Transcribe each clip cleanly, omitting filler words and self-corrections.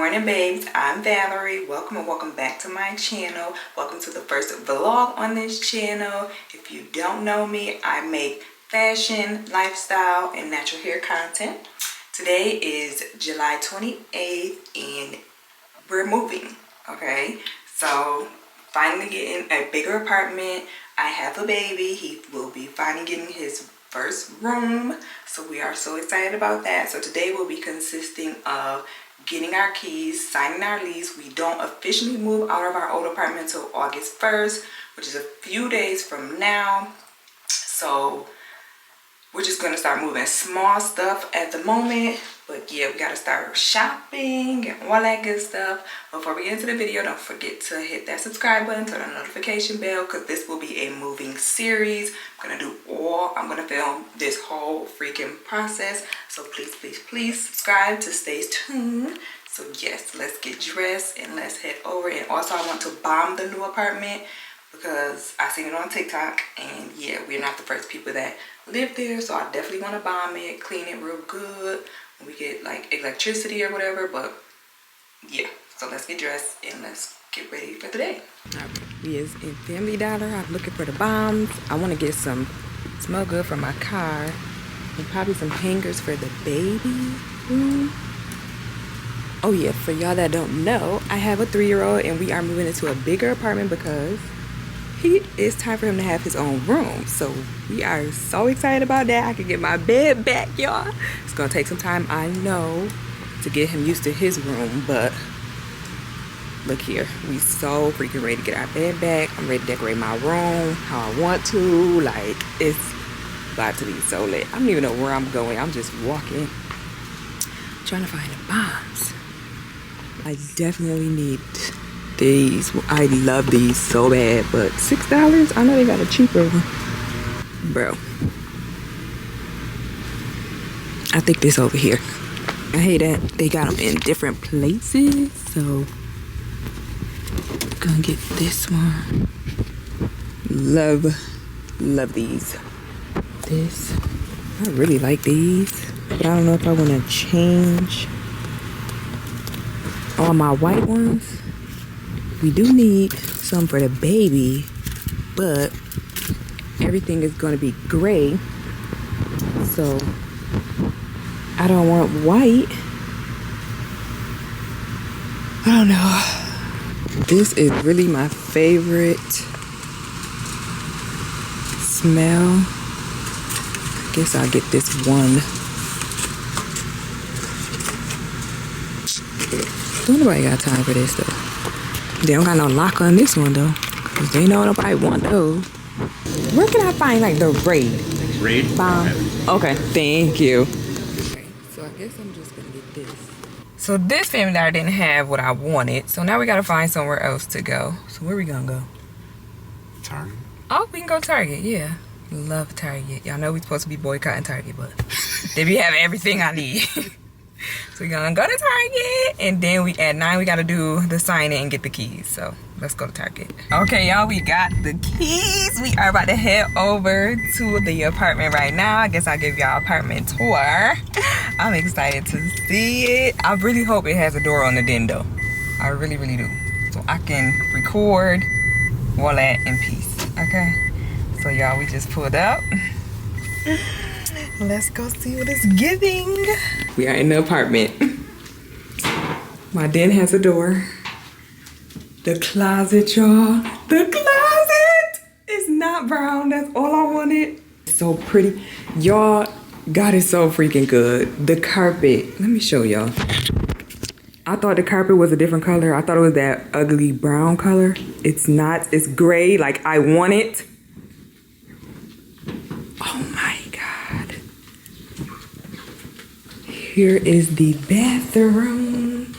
morning, babes. I'm Valerie. Welcome and welcome back to my channel. Welcome to the first vlog on this channel. If you don't know me, I make fashion, lifestyle, and natural hair content. Today is July 28th and we're moving, okay? So finally getting a bigger apartment. I have a baby. He will be finally getting his first room, so we are so excited about that. So today will be consisting of getting our keys, signing our lease. We don't officially move out of our old apartment until August 1st, which is a few days from now. So we're just gonna start moving small stuff at the moment, but yeah, we gotta start shopping and all that good stuff. Before we get into the video, don't forget to hit that subscribe button, turn on the notification bell, because this will be a moving series. I'm gonna film this whole freaking process. So please subscribe to stay tuned. So yes, let's get dressed and let's head over. And also I want to bomb the new apartment because I seen it on TikTok, and yeah, we're not the first people that live there, so I definitely want to bomb it, clean it real good when we get like electricity or whatever. But yeah, so let's get dressed and let's get ready for the day. All right, we is in Family Dollar. I'm looking for the bombs. I want to get some smell good for my car and probably some hangers for the baby room. Oh yeah, for y'all that don't know, I have a 3-year-old and we are moving into a bigger apartment because it's time for him to have his own room. So we are so excited about that. I can get my bed back, y'all. It's gonna take some time, I know, to get him used to his room, but look here, we so freaking ready to get our bed back. I'm ready to decorate my room how I want to. Like, it's about to be so lit. I don't even know where I'm going. I'm just walking, trying to find the bombs. I definitely need these. I love these so bad, but $6? I know they got a cheaper one. Bro, I think this over here. I hate that they got them in different places, so I'm gonna get this one. Love these. This, I really like these, but I don't know if I want to change all my white ones. We do need some for the baby, but everything is going to be gray, so I don't want white. I don't know. This is really my favorite smell. I guess I'll get this one. Don't nobody got time for this though. They don't got no lock on this one though, because they know nobody want those. Where can I find like the raid bomb? Okay, thank you. Okay, so I guess I'm just gonna get this. So this Family Dollar didn't have what I wanted, so now we gotta find somewhere else to go. So where we gonna go? Target. Oh, we can go Target, yeah. Love Target. Y'all know we supposed to be boycotting Target, but they be having everything I need. So we're gonna go to Target, and then at 9 we gotta do the sign in and get the keys. So let's go to Target. Okay, y'all, we got the keys. We are about to head over to the apartment right now. I guess I'll give y'all apartment tour. I'm excited to see it. I really hope it has a door on the den though. I really do, so I can record all that in peace. Okay, so y'all, we just pulled up. Let's go see what it's giving. We are in the apartment. My den has a door. The closet, y'all. The closet is not brown. That's all I wanted. It's so pretty. Y'all, God is so freaking good. The carpet. Let me show y'all. I thought the carpet was a different color. I thought it was that ugly brown color. It's not. It's gray like I want it. Oh my God. Here is the bathroom.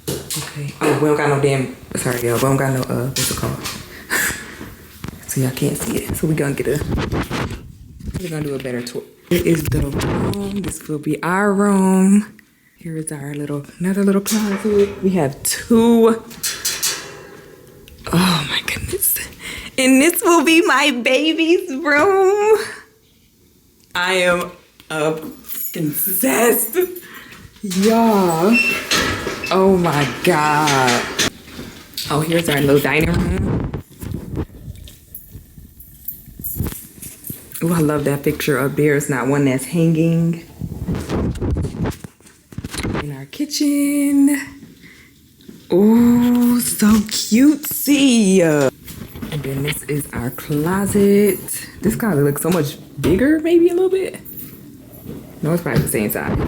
Okay. Oh, we don't got no damn, sorry y'all, we don't got no, what's it called? So y'all can't see it. So we're gonna do a better tour. Here is the room. This will be our room. Here is our another little closet. We have 2. Oh my goodness. And this will be my baby's room. I am obsessed. Y'all. Oh my God. Oh, here's our little dining room. Oh, I love that picture up there. It's not one that's hanging. In our kitchen. Oh, so cutesy. And then this is our closet. This closet looks so much bigger, maybe a little bit. No, it's probably the same size.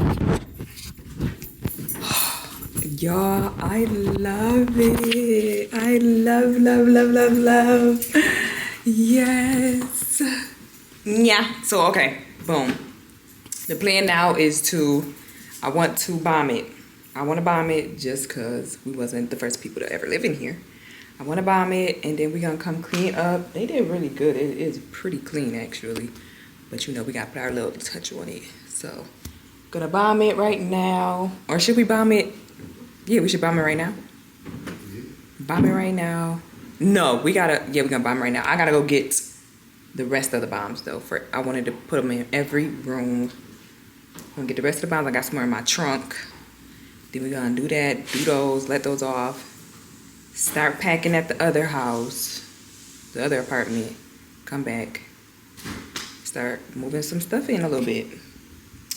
Y'all, I love it. I love, love, love, love, love. Yes. Yeah. So, okay. Boom. The plan now is I want to bomb it. I want to bomb it just because we wasn't the first people to ever live in here. I want to bomb it, and then we're going to come clean up. They did really good. It is pretty clean, actually. But, you know, we got to put our little touch on it. So, gonna bomb it right now. Or should we bomb it? Yeah, we should bomb it right now. Bomb it right now. No, we're gonna bomb it right now. I gotta go get the rest of the bombs, though. I wanted to put them in every room. I'm gonna get the rest of the bombs. I got some more in my trunk. Then we're gonna do that, do those, let those off. Start packing at the other house, the other apartment. Come back. Start moving some stuff in a little bit.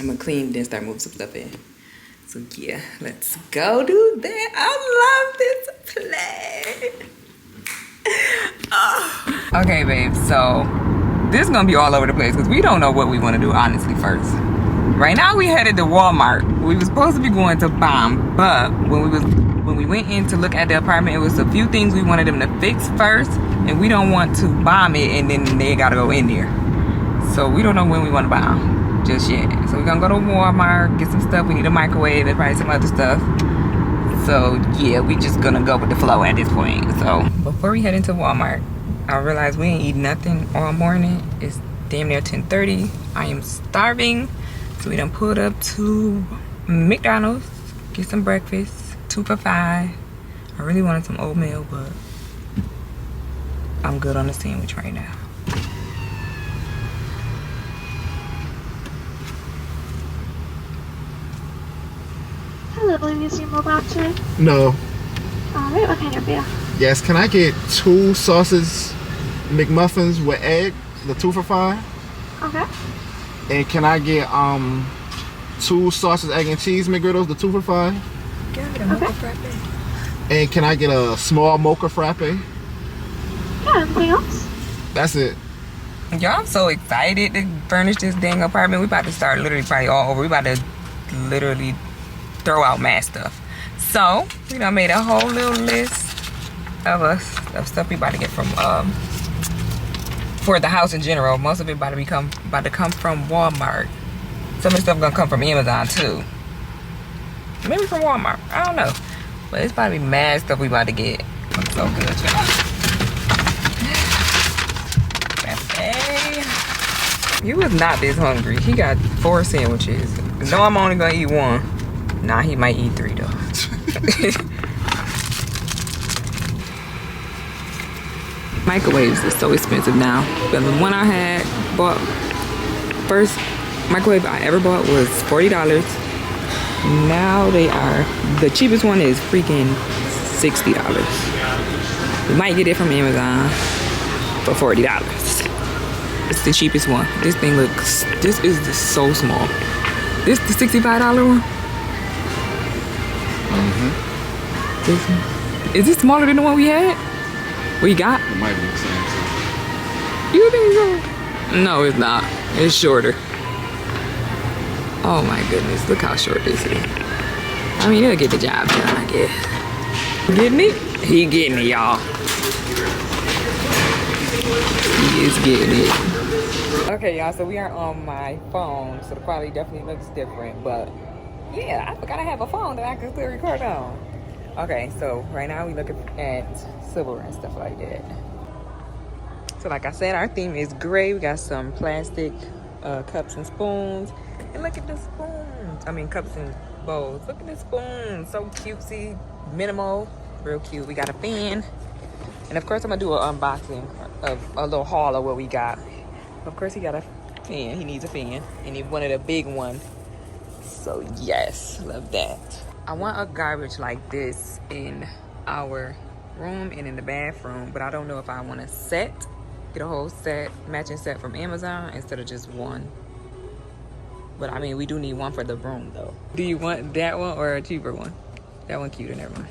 I'm gonna clean, then start moving some stuff in. So yeah, let's go do that. I love this place. Oh. Okay, babe, so this is gonna be all over the place because we don't know what we want to do, honestly, first. Right now we headed to Walmart. We were supposed to be going to bomb, but when we went in to look at the apartment, it was a few things we wanted them to fix first, and we don't want to bomb it and then they gotta go in there. So we don't know when we want to bomb just yet. So we're gonna go to Walmart, get some stuff. We need a microwave and probably some other stuff. So yeah, we just gonna go with the flow at this point. So before we head into Walmart, I realized we ain't eating nothing all morning. It's damn near 10:30. I am starving. So we done pulled up to McDonald's, get some breakfast, 2 for $5. I really wanted some oatmeal, but I'm good on the sandwich right now. Hello, is your mobile today? No. Alright, what can I help you? Yes, can I get 2 sausage McMuffins with egg, the 2 for $5? Okay. And can I get 2 sausage, egg, and cheese McGriddles, the 2 for $5? Can I get a mocha frappe? And can I get a small mocha frappe? Yeah, anything else? That's it. Y'all, I'm so excited to furnish this dang apartment. We about to start literally probably all over. We about to literally throw out mad stuff. So we done made a whole little list of stuff we about to get from for the house in general. Most of it about to come from Walmart. Some of the stuff gonna come from Amazon too. Maybe from Walmart. I don't know. But it's about to be mad stuff we about to get. Looks so good, y'all. He was not this hungry. He got 4 sandwiches. No, I'm only gonna eat 1. Nah, he might eat 3 though. Microwaves is so expensive now. But the one I had bought, first microwave I ever bought was $40. Now the cheapest one is freaking $60. We might get it from Amazon for $40. It's the cheapest one. This is so small. This the $65 one? Mm-hmm. Is this smaller than the one we had? We got? It might be the same too. You think so? No, it's not. It's shorter. Oh my goodness, look how short this is. I mean, it'll get the job done, I guess. Getting it? He getting it, y'all. He is getting it. Okay, y'all, so we are on my phone, so the quality definitely looks different, but yeah, I forgot I have a phone that I can still record on. Okay, so right now we looking at silverware and stuff like that. So like I said, our theme is gray. We got some plastic cups and spoons. And look at the spoons. I mean, cups and bowls. Look at the spoons. So cutesy, minimal, real cute. We got a fan. And of course, I'm gonna do an unboxing of a little haul of what we got. Of course, he got a fan. He needs a fan. And he wanted a big one. So yes, love that. I want a garbage like this in our room and in the bathroom, but I don't know if I want a set, get a whole set, matching set from Amazon instead of just one. But I mean, we do need one for the room though. Do you want that one or a cheaper one? That one cuter, never mind.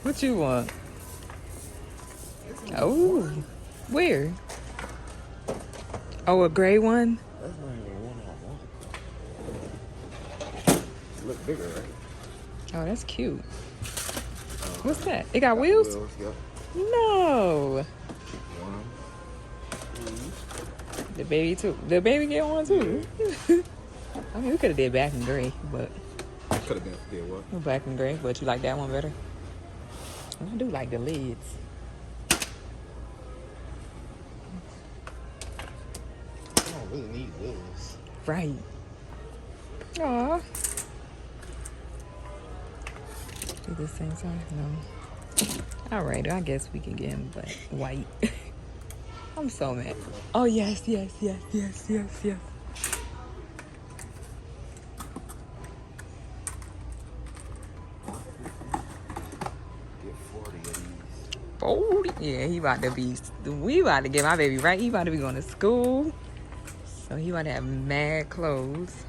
What you want? Oh, where? Oh, a gray one? That's not even the one I want. It look bigger, right? Oh, that's cute. What's that? It got wheels? Yep. No. One. The baby too. The baby get one too. I mean, we could have did black and gray, but Could have been did what? black and gray. But you like that one better? I do like the lids. I don't really need wheels. Right. Aw. At the same time, no. All right, I guess we can get him, but white. I'm so mad. Oh yes, yes, yes, yes, yes, yes. Get 40 of these. 40? Yeah, he about to be. We about to get my baby right. He about to be going to school, so he about to have mad clothes.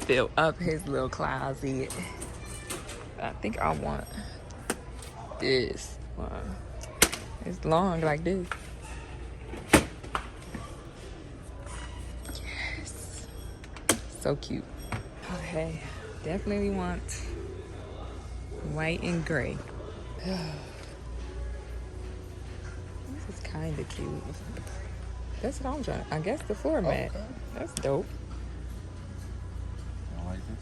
Fill up his little closet. I think I want this one. It's long like this. Yes. So cute. Okay. Definitely want white and gray. This is kind of cute. That's what I'm trying. I guess the floor mat. Okay. That's dope. I like this.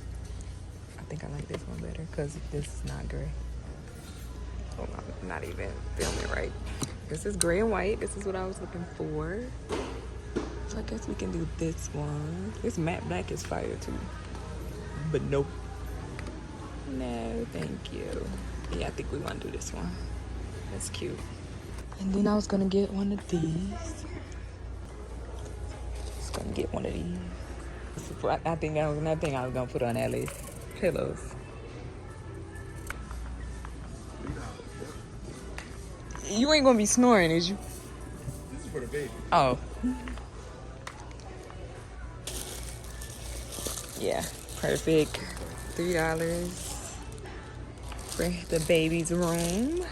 I think I like this one better because this is not gray. Oh, I'm not even filming right. This is gray and white. This is what I was looking for. So I guess we can do this one. This matte black is fire too. But nope. No, thank you. Yeah, I think we want to do this one. That's cute. And then I was gonna get one of these. Just gonna get one of these. I think that was another thing I was gonna put on that list. Pillows. You ain't gonna be snoring, is you? This is for the baby. Oh. Yeah, perfect. $3 for the baby's room.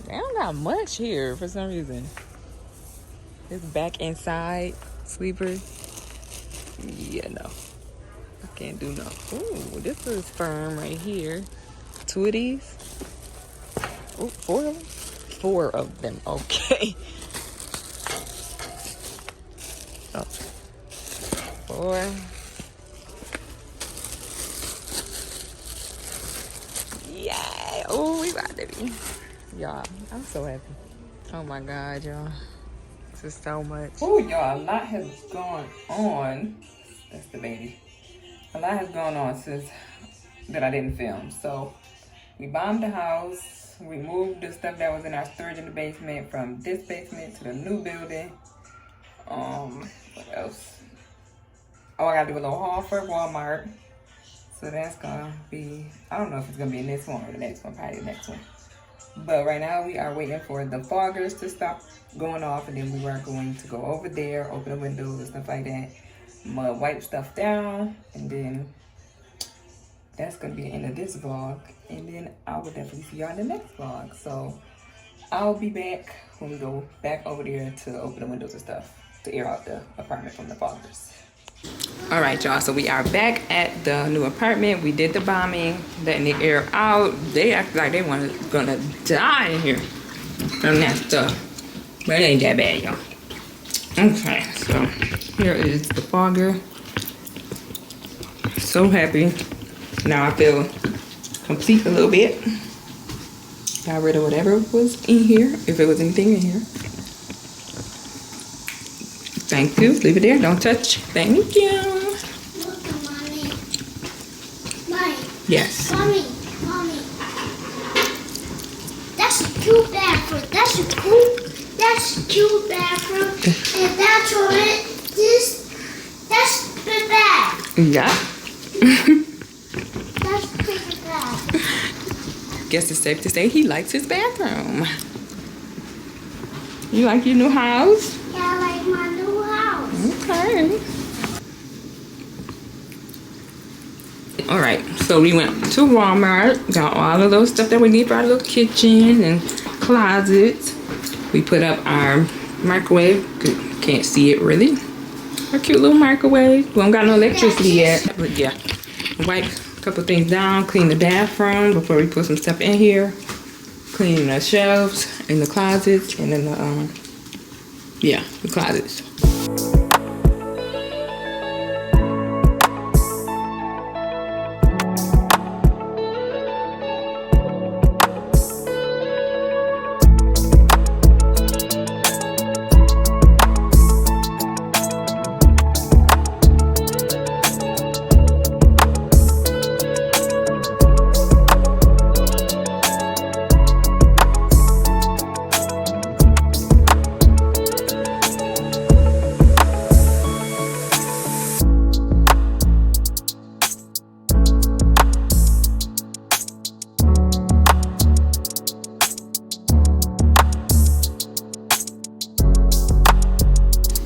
They don't got much here for some reason. This back and side sleeper. Yeah, no. I can't do no. Ooh, this is firm right here. 2 of these. Oh, 4 of them? 4 of them. Okay. Oh. 4. Yay! Oh, we about to be. Y'all, I'm so happy. Oh my God, y'all. This is so much. Oh, y'all, a lot has gone on. That's the baby. A lot has gone on since that I didn't film. So, we bombed the house. We moved the stuff that was in our storage in the basement from this basement to the new building. What else? Oh, I gotta do a little haul for Walmart. So that's gonna be, I don't know if it's gonna be in this one or the next one, probably the next one. But right now we are waiting for the foggers to stop going off, and then we are going to go over there, open the windows and stuff like that. I'm gonna wipe stuff down, and then that's gonna be the end of this vlog. And then I will definitely see y'all in the next vlog. So I'll be back when we go back over there to open the windows and stuff to air out the apartment from the foggers. All right, y'all, so we are back at the new apartment. We did the bombing, letting the air out. They act like they gonna die in here from that stuff, but it ain't that bad, y'all. Okay, so here is the fogger. So happy. Now I feel complete a little bit. Got rid of whatever was in here, if it was anything in here. Thank you. Leave it there. Don't touch. Thank you. Look, Mommy. Mommy. Yes. Mommy. Mommy. That's a cool bag. That's a cool That's cute bathroom. And that's what that's the bed. Yeah. That's the bed. Guess it's safe to say he likes his bathroom. You like your new house? Yeah, I like my new house. Okay. All right, so we went to Walmart, got all of those stuff that we need for our little kitchen and closets. We put up our microwave. Can't see it really. Our cute little microwave. We don't got no electricity yet, but yeah. Wipe a couple things down, clean the bathroom before we put some stuff in here. Clean the shelves in the closets and then the closets.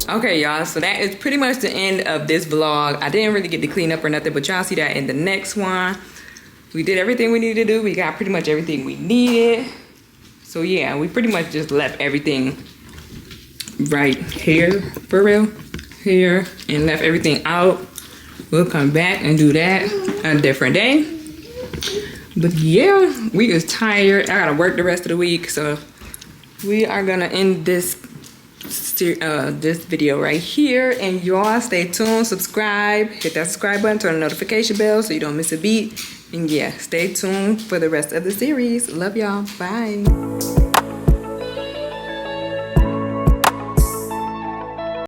Okay, y'all, so that is pretty much the end of this vlog. I didn't really get to clean up or nothing, but y'all see that in the next one. We did everything we needed to do. We got pretty much everything we needed. So yeah, we pretty much just left everything right here, for real, here, and left everything out. We'll come back and do that a different day. But yeah, we is tired. I gotta work the rest of the week, so we are gonna end this video right here, and y'all stay tuned, subscribe, hit that subscribe button, turn the notification bell so you don't miss a beat, and yeah, stay tuned for the rest of the series. Love y'all. Bye.